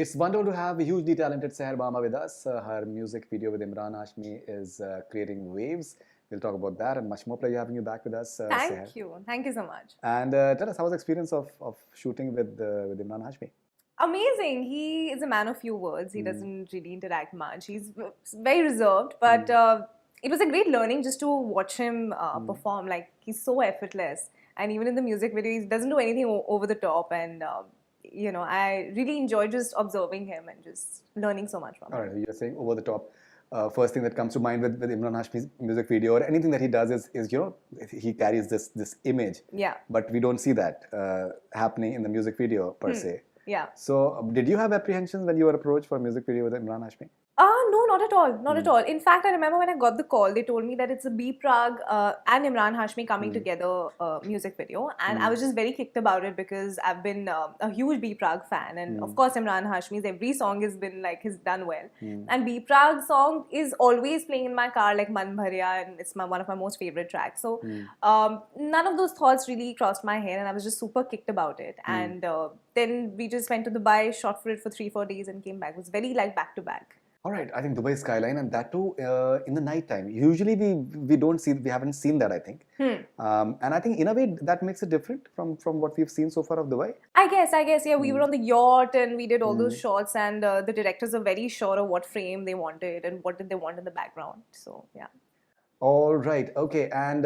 It's wonderful to have a hugely talented Sahher Bambba with us. Her music video with Emraan Hashmi is creating waves. We'll talk about that and much more. Pleasure having you back with us, Sahher. Thank you. Thank you so much. And tell us, how was the experience of shooting with Imran Hashmi? Amazing. He is a man of few words. He doesn't really interact much. He's very reserved, but it was a great learning just to watch him perform. Like, he's so effortless. And even in the music video, he doesn't do anything over the top. And, I really enjoyed just observing him and just learning so much from him. All right, you're saying over the top. First thing that comes to mind with Imran Hashmi's music video or anything that he does is he carries this image. Yeah. But we don't see that happening in the music video per se. Yeah. So did you have apprehensions when you were approached for a music video with Imran Hashmi? No, not at all. Not at all. In fact, I remember when I got the call, they told me that it's a B Praak and Emraan Hashmi coming together music video. And I was just very kicked about it because I've been a huge B Praak fan. And of course, Emraan Hashmi's every song has been like, he's done well. And B Praak's song is always playing in my car like Man Bharya, and it's one of my most favorite tracks. So none of those thoughts really crossed my head, and I was just super kicked about it. And then we just went to Dubai, shot for it for 3-4 days and came back. It was very like back to back. All right, I think Dubai skyline, and that too in the night time. Usually we haven't seen that, I think. And I think in a way that makes it different from what we've seen so far of Dubai. I guess, yeah. We were on the yacht and we did all those shots, and the directors are very sure of what frame they wanted and what did they want in the background. So yeah. All right, okay, and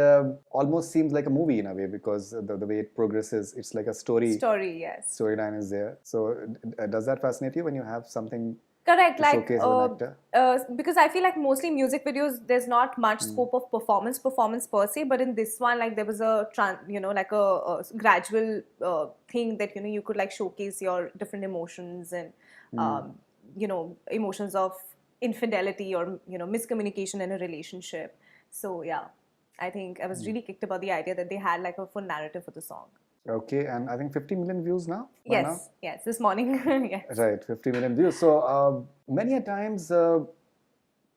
almost seems like a movie in a way because the way it progresses, it's like a story. Story, yes. Storyline is there. So does that fascinate you when you have something? Correct, like showcase as an actor? Because I feel like mostly music videos, there's not much scope of performance per se, but in this one, like there was a like a gradual thing that you could like showcase your different emotions and emotions of infidelity or miscommunication in a relationship. So yeah, I think I was really kicked about the idea that they had like a full narrative for the song. Okay, and I think 50 million views now? Yes, yes, this morning. Yes. Right, 50 million views. So many a times,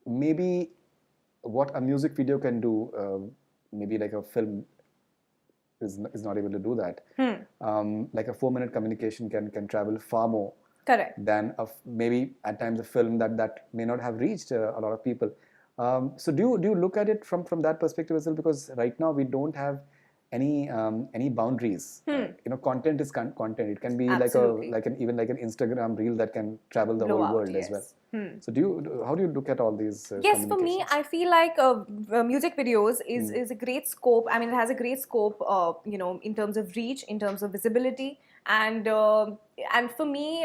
maybe what a music video can do, maybe like a film is not able to do that. Like a 4-minute communication can travel far more. Correct. Than maybe at times a film that may not have reached a lot of people. So do you look at it from that perspective as well? Because right now we don't have any boundaries. Content is content. It can be Absolutely. even like an Instagram reel that can travel the whole world as well. So how do you look at all these? Yes, for me, I feel like music videos is a great scope. I mean, it has a great scope, in terms of reach, in terms of visibility, and for me,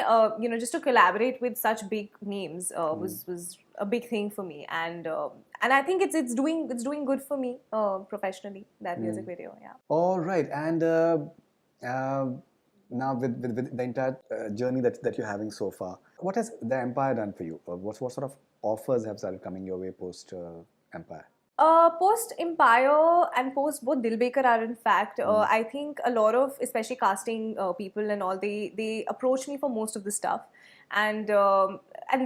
just to collaborate with such big names was a big thing for me, and I think it's doing good for me professionally, that music video. Yeah. All right, and now with the entire journey that you're having so far, what has the Empire done for you? What sort of offers have started coming your way post Empire? Post Empire and post both Dil Beqarar, in fact, I think a lot of, especially casting people and all, they approached me for most of the stuff, and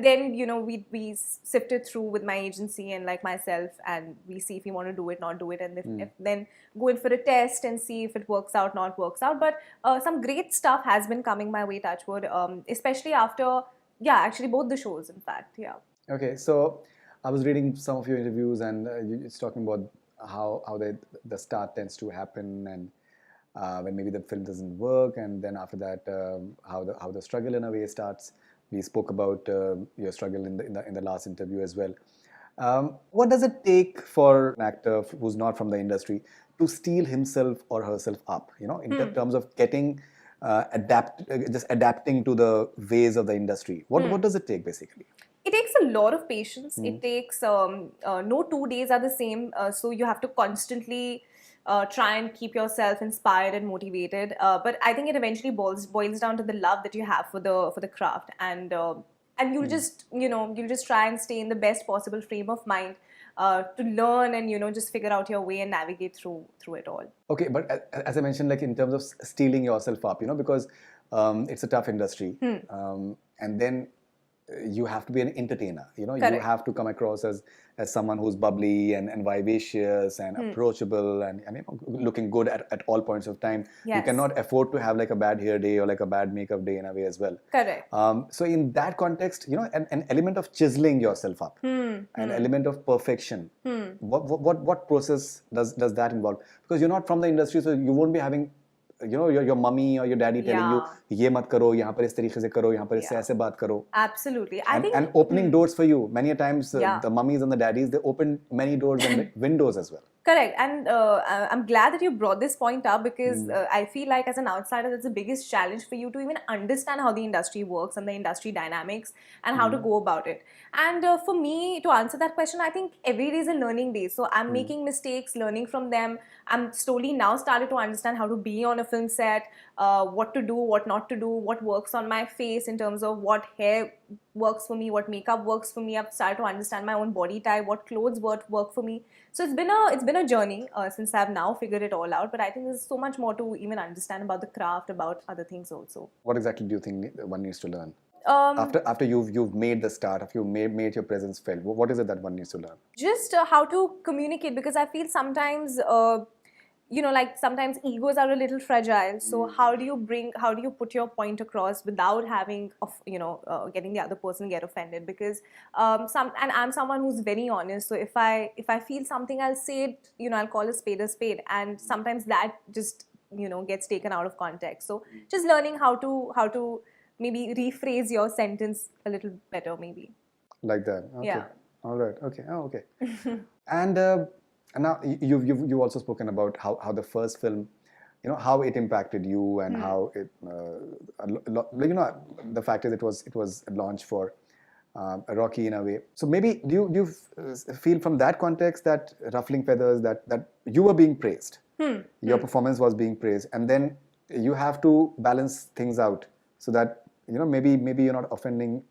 then we sifted through with my agency and like myself, and we see if we want to do it, not do it, and if then go in for a test and see if it works out, not works out. But some great stuff has been coming my way, touchwood, especially after actually both the shows, in fact. Yeah. Okay, so I was reading some of your interviews, and it's talking about how the start tends to happen, and when maybe the film doesn't work, and then after that, how the struggle in a way starts. We spoke about your struggle in the last interview as well. What does it take for an actor who's not from the industry to steel himself or herself up? In terms of getting adapting to the ways of the industry. What does it take basically? It takes a lot of patience. It takes, no 2 days are the same. So you have to constantly try and keep yourself inspired and motivated. But I think it eventually boils down to the love that you have for the craft. And you'll just, you'll just try and stay in the best possible frame of mind to learn and, just figure out your way and navigate through it all. Okay, but as I mentioned, like in terms of steeling yourself up, because it's a tough industry. And then you have to be an entertainer. You know, you Correct. have to come across as someone who's bubbly and vivacious and approachable and you know, looking good at all points of time. You Yes. cannot afford to have like a bad hair day or like a bad makeup day in a way as well. Correct. So in that context, you know, an element of chiseling yourself up, an element of perfection. What process does that involve? Because you're not from the industry, so you won't be having, you know, your mummy or your daddy telling you, ये मत करो, यहाँ पर इस तरीके से करो, यहाँ पर इससे ऐसे बात करो. Absolutely. I think and opening doors for you. Many a times the mummies and the daddies, they open many doors and windows as well. Correct. And I'm glad that you brought this point up because I feel like as an outsider, that's the biggest challenge for you to even understand how the industry works and the industry dynamics and how to go about it. And for me, to answer that question, I think every day is a learning day. So I'm making mistakes, learning from them. I'm slowly now started to understand how to be on a film set, what to do, what not to do, what works on my face in terms of what hair works for me, what makeup works for me. I've started to understand my own body type, what clothes work for me. So it's been a journey since I've now figured it all out. But I think there's so much more to even understand about the craft, about other things also. What exactly do you think one needs to learn? After you've made the start, after you've made your presence felt, what is it that one needs to learn? Just how to communicate, because I feel sometimes you know, like sometimes egos are a little fragile. So how do you put your point across without having getting the other person get offended? Because and I'm someone who's very honest. So if I feel something, I'll say it. You know, I'll call a spade, and sometimes that just gets taken out of context. So just learning how to maybe rephrase your sentence a little better, maybe. Like that. Okay. Yeah. All right. Okay. Oh, okay. And now you've also spoken about how the first film, you know, how it impacted you and how it, you know, the fact is it was launched for Rocky in a way. So maybe do you feel from that context that ruffling feathers, that you were being praised, your performance was being praised, and then you have to balance things out so that, you know, maybe you're not offending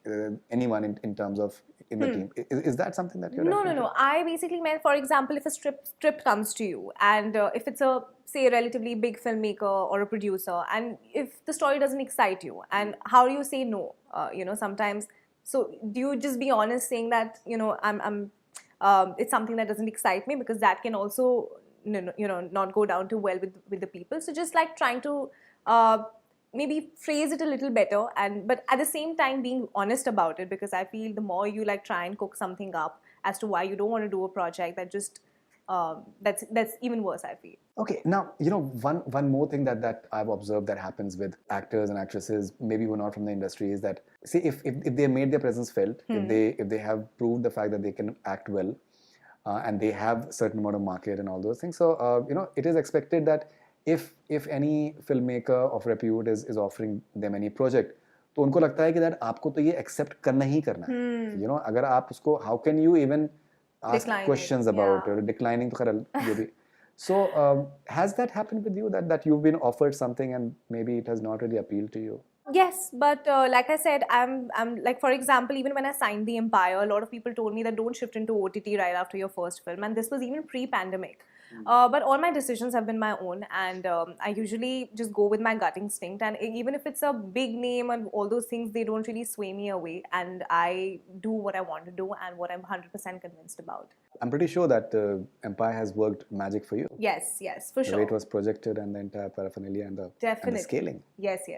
anyone in terms of in the team. Is that something that you're No. I basically meant, for example, if a script comes to you, and if it's a, say, a relatively big filmmaker or a producer, and if the story doesn't excite you, and how do you say no? Sometimes. So do you just be honest, saying that I'm it's something that doesn't excite me, because that can also not go down too well with the people. So just like trying to maybe phrase it a little better, but at the same time being honest about it, because I feel the more you like try and cook something up as to why you don't want to do a project, that just that's even worse, I feel. Okay, now, you know, one more thing that I've observed that happens with actors and actresses, maybe who are not from the industry, is that, see, if they made their presence felt, if they have proved the fact that they can act well, and they have certain amount of market and all those things, so it is expected that if any filmmaker of repute is offering them any project, तो उनको लगता है कि that आपको तो ये accept करना ही करना है. You know, अगर आप उसको, how can you even ask questions about it? Declining तो खैर ये भी. So has that happened with you, that you've been offered something and maybe it has not really appealed to you? Yes, but like I said, I'm like, for example, even when I signed The Empire, a lot of people told me that don't shift into OTT right after your first film, and this was even pre-pandemic. But all my decisions have been my own, and I usually just go with my gut instinct. And even if it's a big name and all those things, they don't really sway me away, and I do what I want to do and what I'm 100% convinced about. I'm pretty sure that Empire has worked magic for you. Yes, for sure. The way it was projected and the entire paraphernalia and the scaling. Yes.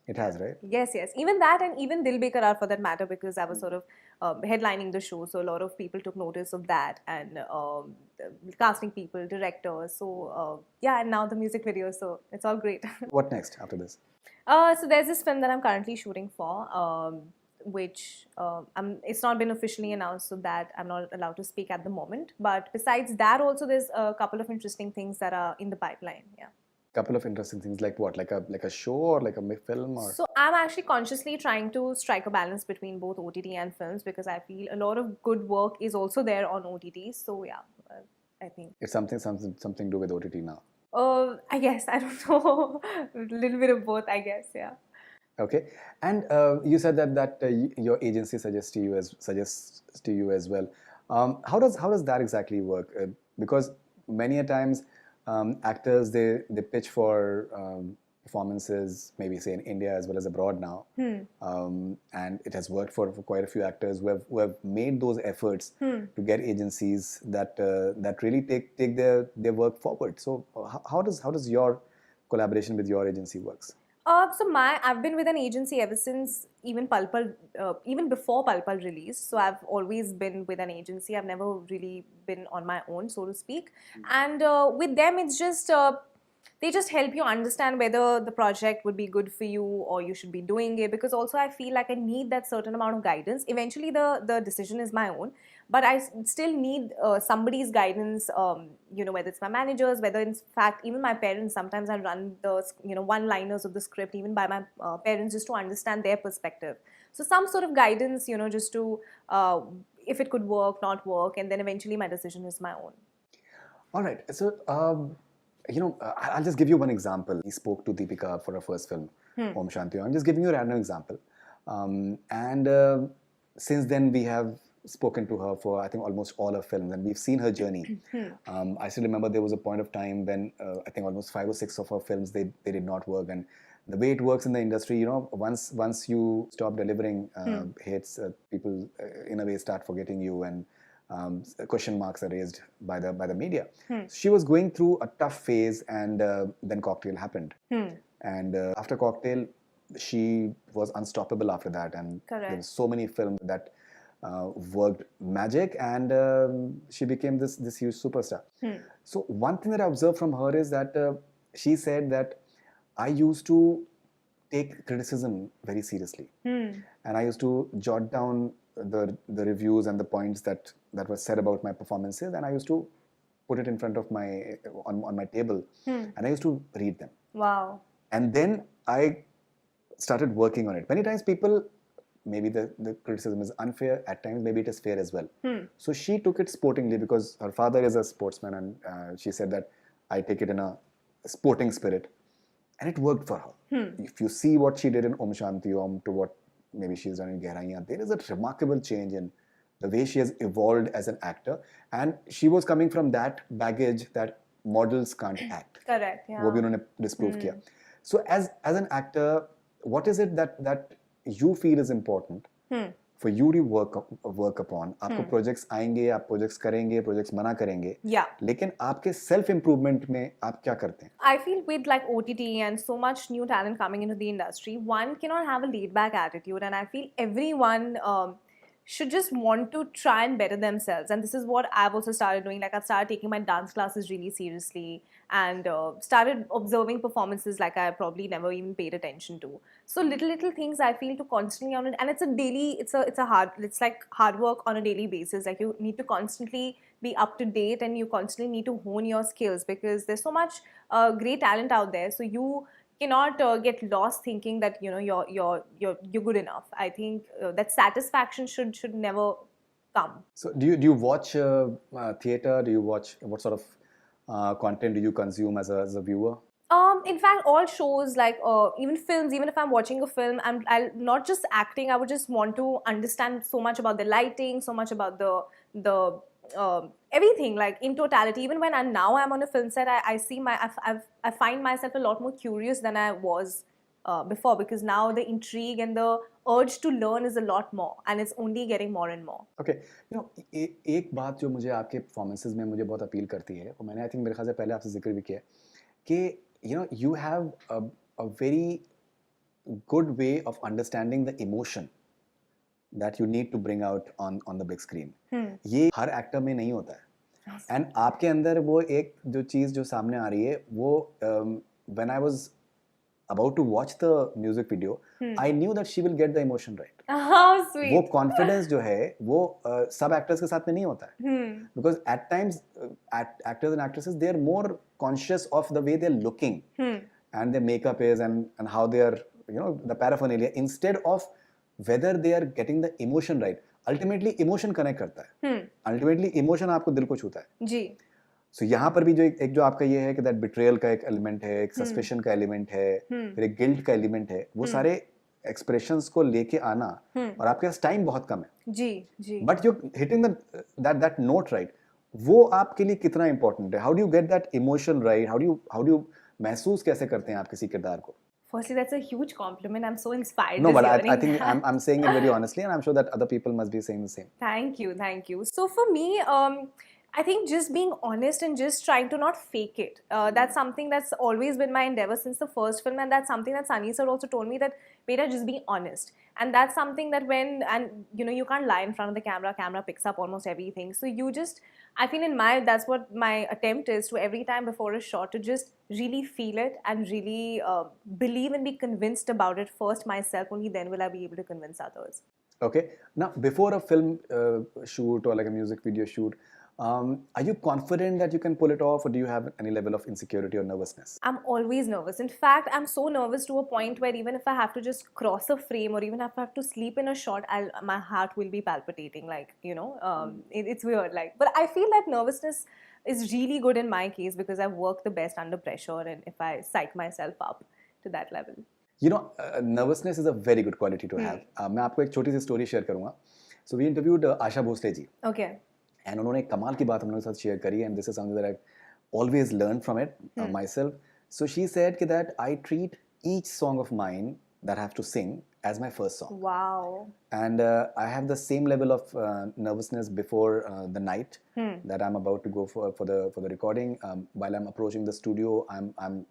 It has, right? Yes. Even that, and even Dil Beqarar for that matter, because I was sort of headlining the show, so a lot of people took notice of that, and casting people, directors. So and now the music video, so it's all great. What next after this? So there's this film that I'm currently shooting for, which it's not been officially announced, so that I'm not allowed to speak at the moment. But besides that, also there's a couple of interesting things that are in the pipeline. Yeah. Couple of interesting things, like what? Like a show or like a film? Or? So I'm actually consciously trying to strike a balance between both OTT and films, because I feel a lot of good work is also there on OTT. So yeah, I think it's something to do with OTT now. I guess, I don't know, a little bit of both, I guess. Yeah. Okay, and you said that your agency suggests to you as well. How does that exactly work? Because many a times actors they pitch for performances, maybe say in India as well as abroad now, and it has worked for quite a few actors who have made those efforts to get agencies that really take their work forward. So how does your collaboration with your agency works? I've been with an agency ever since even even before Pal Pal released. So I've always been with an agency. I've never really been on my own, so to speak. And with them, it's just they just help you understand whether the project would be good for you or you should be doing it. Because also I feel like I need that certain amount of guidance. Eventually, the decision is my own, but I still need somebody's guidance. Whether it's my managers, whether in fact even my parents. Sometimes I run the one-liners of the script even by my parents just to understand their perspective. So some sort of guidance, just to if it could work, not work, and then eventually my decision is my own. All right. So, I'll just give you one example. He spoke to Deepika for her first film, Om Shanti. I'm just giving you a random example. Since then, we have spoken to her for, I think, almost all her films, and we've seen her journey. I still remember there was a point of time when I think almost 5 or 6 of her films, they did not work. And the way it works in the industry, once you stop delivering hits, people in a way start forgetting you, and question marks are raised by the media. She was going through a tough phase, and then Cocktail happened. And after Cocktail, she was unstoppable after that, and there were so many films that worked magic, and she became this huge superstar. So one thing that I observed from her is that she said that I used to take criticism very seriously, and I used to jot down the reviews and the points that were said about my performances, and I used to put it in front of on my table, and I used to read them. Wow. And then I started working on it. Many times people, maybe the criticism is unfair, at times maybe it is fair as well. So she took it sportingly because her father is a sportsman, and she said that I take it in a sporting spirit, and it worked for her. If you see what she did in Om Shanti Om to what maybe she's done in Gehraiyaan, there is a remarkable change in the way she has evolved as an actor, and she was coming from that baggage that models can't act. Correct. Yeah. वो भी उन्होंने disprove किया. So as an actor, what is it that you feel is important for you to work upon? आपको projects आएंगे, आप projects करेंगे, projects मना करेंगे. Yeah. लेकिन आपके self improvement में आप क्या करते हैं? I feel with like OTT and so much new talent coming into the industry, one cannot have a laid back attitude, and I feel everyone should just want to try and better themselves. And this is what I've also started doing. Like I've started taking my dance classes really seriously, and started observing performances like I probably never even paid attention to. So little things I feel to constantly on it, and it's a daily, it's like hard work on a daily basis. Like you need to constantly be up to date, and you constantly need to hone your skills, because there's so much great talent out there. So you cannot get lost thinking that you're good enough. I think that satisfaction should never come. So do you watch theater? Do you watch, what sort of content do you consume as a viewer? In fact, all shows, like even films, even if I'm watching a film, I'll not just acting, I would just want to understand so much about the lighting, so much about the everything, like in totality. Even when I'm on a film set, I find myself a lot more curious than I was before, because now the intrigue and the urge to learn is a lot more, and it's only getting more and more. Okay, एक बात जो मुझे आपके performances में मुझे बहुत appeal करती है, और मैंने I think मेरे ख्याल से पहले आपसे जिक्र भी किया कि you have a very good way of understanding the emotion that you need to bring out on the big screen. ये हर एक्टर में नहीं होता है, एंड आपके अंदर वो एक जो चीज़ जो सामने आ रही है वो when I was about to watch the music video, I knew that she will get the emotion right. How sweet. वो confidence जो है वो सब actors के साथ में नहीं होता है, because at times actors and actresses, they are more conscious of the way they're looking and their makeup is and how they are, the paraphernalia, instead of whether they are getting the emotion right. Ultimately emotion connect करता है, ultimately emotion आपको दिल को छूता है जी. So यहाँ पर भी जो एक जो आपका ये है कि that betrayal का एक element है, एक suspicion का element है, फिर एक guilt का element है, वो सारे expressions को लेके आना, और आपके पास time बहुत कम है जी जी, but you're hitting that note right, वो आपके लिए कितना important है? How do you get that emotion right? How do you महसूस कैसे करते हैं आप किसी किरदार को? Firstly, that's a huge compliment. I'm so inspired No, just but I hearing think that. I'm saying it very honestly, and I'm sure that other people must be saying the same. Thank you, thank you. So for me, I think just being honest and just trying to not fake it. That's something that's always been my endeavor since the first film, and that's something that Sunny sir also told me that, beta, just be honest. And that's something that you can't lie in front of the camera picks up almost everything. So you just, I feel that's what my attempt is to every time before a shot to just really feel it and really believe and be convinced about it first myself. Only then will I be able to convince others. Okay. Now, before a film shoot or like a music video shoot, are you confident that you can pull it off, or do you have any level of insecurity or nervousness? I'm always nervous. In fact, I'm so nervous to a point where even if I have to just cross a frame or even if I have to sleep in a shot, my heart will be palpitating. Like, it's weird. Like, but I feel that nervousness is really good in my case because I work the best under pressure, and if I psych myself up to that level. Nervousness is a very good quality to have. मैं आपको एक छोटी सी story share करूँगा. So we interviewed Asha Bhosle ji. Okay. And उन्होंने एक कमाल की बात हम लोगों के साथ शेयर करी, and this is something that I've always learned from it myself. So she said that I treat each song of mine that I have to sing as my first song. Wow. And I have the same level of nervousness before the night that I'm about to go for the recording. While I'm approaching the studio, I'm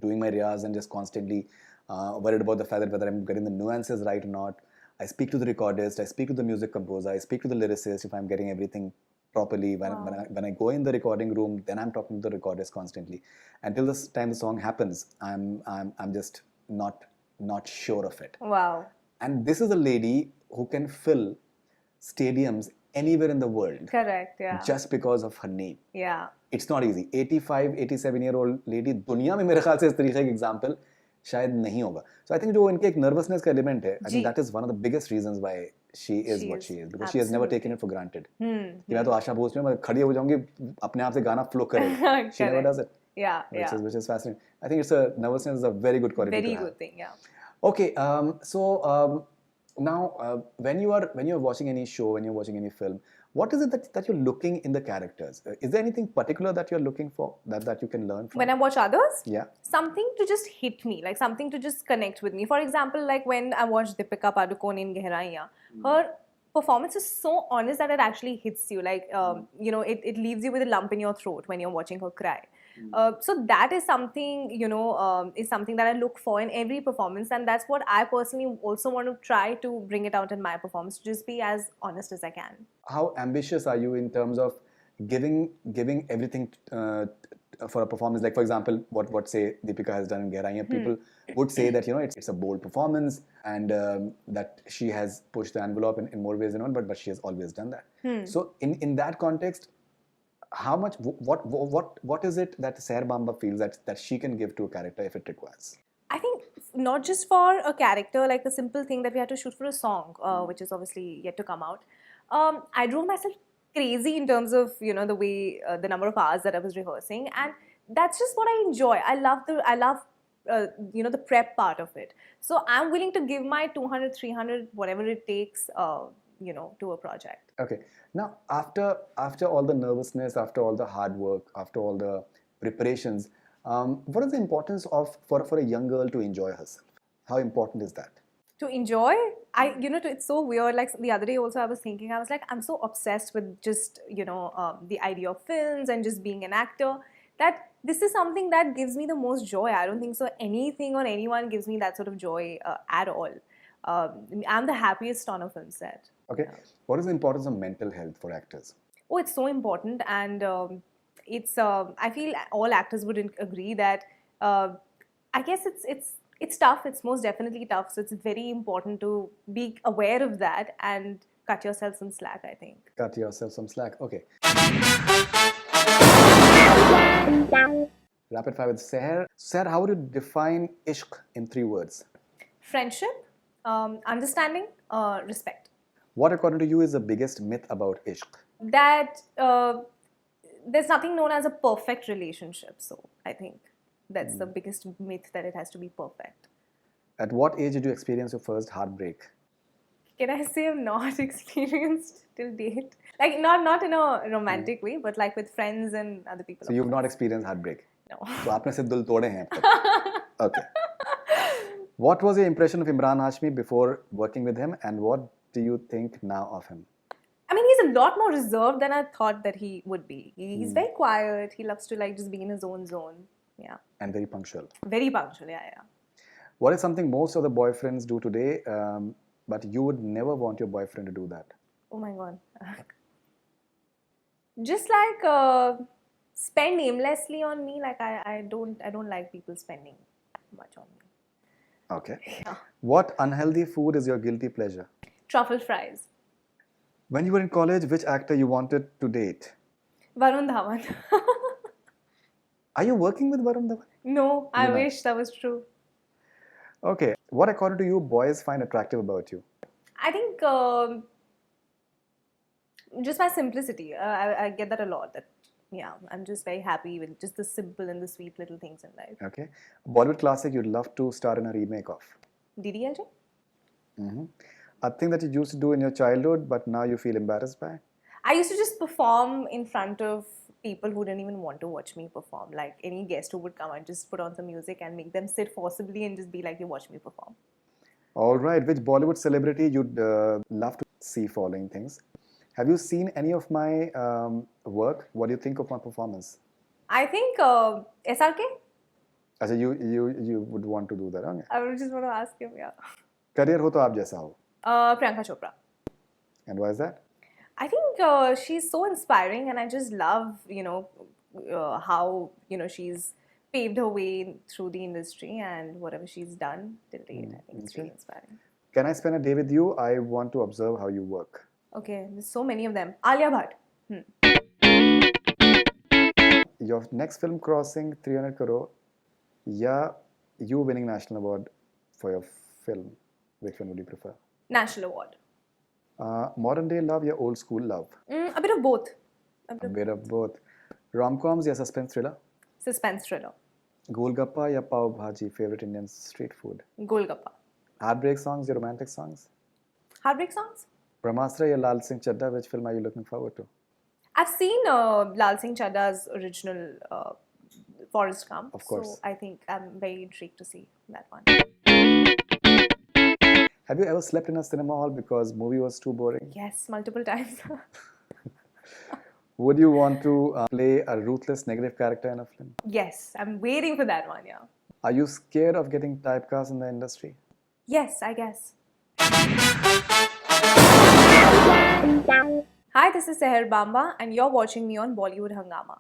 doing my riyaz and just constantly worried about the fact that whether I'm getting the nuances right or not. I speak to the recordist, I speak to the music composer, I speak to the lyricist if I'm getting everything properly. When I go in the recording room, then I'm talking to the recordist constantly. Until the time the song happens, I'm just not sure of it. Wow. And this is a lady who can fill stadiums anywhere in the world. Correct, yeah. Just because of her name. Yeah. It's not easy. 85, 87-year-old lady, दुनिया में मेरे ख्याल से इस तरीके का example शायद नहीं होगा. So I think जो इनके एक nervousness का element है, I think that is one of the biggest reasons why she is what she is, because she has never taken it for granted. कि मैं तो आशा भोसले मैं खड़ी हो जाऊंगी, अपने आप से गाना flow करेगा. She never does it. Yeah, which is fascinating. I think nervousness is a very good quality. Very good thing, yeah. Okay, so now when you are watching any show, when you're watching any film, what is it that you're looking in the characters? Is there anything particular that you're looking for that you can learn from? When I watch others? Yeah. Something to just hit me, like something to just connect with me. For example, like when I watched Deepika Padukone in Gehraiyaan, her performance is so honest that it actually hits you. Like, it leaves you with a lump in your throat when you're watching her cry. So that is something, is something that I look for in every performance, and that's what I personally also want to try to bring it out in my performance, to just be as honest as I can. How ambitious are you in terms of giving everything for a performance? Like, for example, what say Deepika has done in Gehraiyaan, people would say that it's a bold performance and that she has pushed the envelope in more ways than one, but she has always done that. So in that context, how much, what is it that Sahher Bambba feels that she can give to a character if it requires? I think not just for a character, like the simple thing that we had to shoot for a song, which is obviously yet to come out. I drove myself crazy in terms of the way the number of hours that I was rehearsing, and that's just what I enjoy. I love the prep part of it. So I'm willing to give my 200, 300, whatever it takes, to a project. Okay. Now, after all the nervousness, after all the hard work, after all the preparations, what is the importance of for a young girl to enjoy herself? How important is that? To enjoy, it's so weird. Like the other day also I was thinking, I was like, I'm so obsessed with just, the idea of films and just being an actor, that this is something that gives me the most joy. I don't think so anything or anyone gives me that sort of joy at all. I'm the happiest on a film set. Okay. What is the importance of mental health for actors? Oh, it's so important, and I feel all actors would agree that I guess it's tough. It's most definitely tough. So it's very important to be aware of that and cut yourself some slack, I think. Cut yourself some slack. Okay. Rapid fire with Sahher. Sahher, how would you define Ishq in 3 words? Friendship, understanding, respect. What, according to you, is the biggest myth about Ishq? That there's nothing known as a perfect relationship. So I think that's the biggest myth, that it has to be perfect. At what age did you experience your first heartbreak? Can I say I've not experienced till date? Like not in a romantic way, but like with friends and other people. So you've not experienced heartbreak? No. तो आपने सिर्फ दिल तोड़े हैं अब तक. Okay. What was your impression of Imran Hashmi before working with him, and what do you think now of him? I mean, he's a lot more reserved than I thought that he would be. He's very quiet. He loves to like just be in his own zone. Yeah. And very punctual. Very punctual. Yeah, yeah. What is something most of the boyfriends do today, but you would never want your boyfriend to do that? Oh my god. Just like spend aimlessly on me. Like I don't like people spending much on me. Okay. Yeah. What unhealthy food is your guilty pleasure? Truffle fries. When you were in college, which actor you wanted to date? Varun Dhawan. Are you working with Varun Dhawan? No, I You're not. wish that was true. Okay. What according to you boys find attractive about you? I think just my simplicity. I get that a lot. That yeah, I'm just very happy with just the simple and the sweet little things in life. Okay. Bollywood classic you'd love to star in a remake of? DDLJ? A thing that you used to do in your childhood, but now you feel embarrassed by? I used to just perform in front of people who didn't even want to watch me perform. Like any guest who would come and just put on some music and make them sit forcibly and just be like, you watch me perform. All right. Which Bollywood celebrity you'd love to see following things? Have you seen any of my work? What do you think of my performance? I think SRK? अच्छा, you would want to do that, okay? I would just want to ask him, yeah. Career हो तो आप जैसा हो. Priyanka Chopra. And why is that? I think she's so inspiring, and I just love, how, she's paved her way through the industry and whatever she's done till date. I think it's really inspiring. Can I spend a day with you? I want to observe how you work. Okay, there's so many of them. Alia Bhatt. Your next film crossing 300 crore, yeah, you winning national award for your film. Which one would you prefer? National award. Modern day love or old school love? A bit of both. A bit of both. Rom-coms or suspense thriller? Suspense thriller. Golgappa or pav bhaji, favorite Indian street food? Golgappa. Heartbreak songs or romantic songs? Heartbreak songs? Brahmastra or Lal Singh Chadda, which film are you looking forward to? I've seen Lal Singh Chadda's original Forrest Gump. Of course. So I think I'm very intrigued to see that one. Have you ever slept in a cinema hall because movie was too boring? Yes, multiple times. Would you want to play a ruthless negative character in a film? Yes, I'm waiting for that one, yeah. Are you scared of getting typecast in the industry? Yes, I guess. Hi, this is Sahher Bambba and you're watching me on Bollywood Hungama.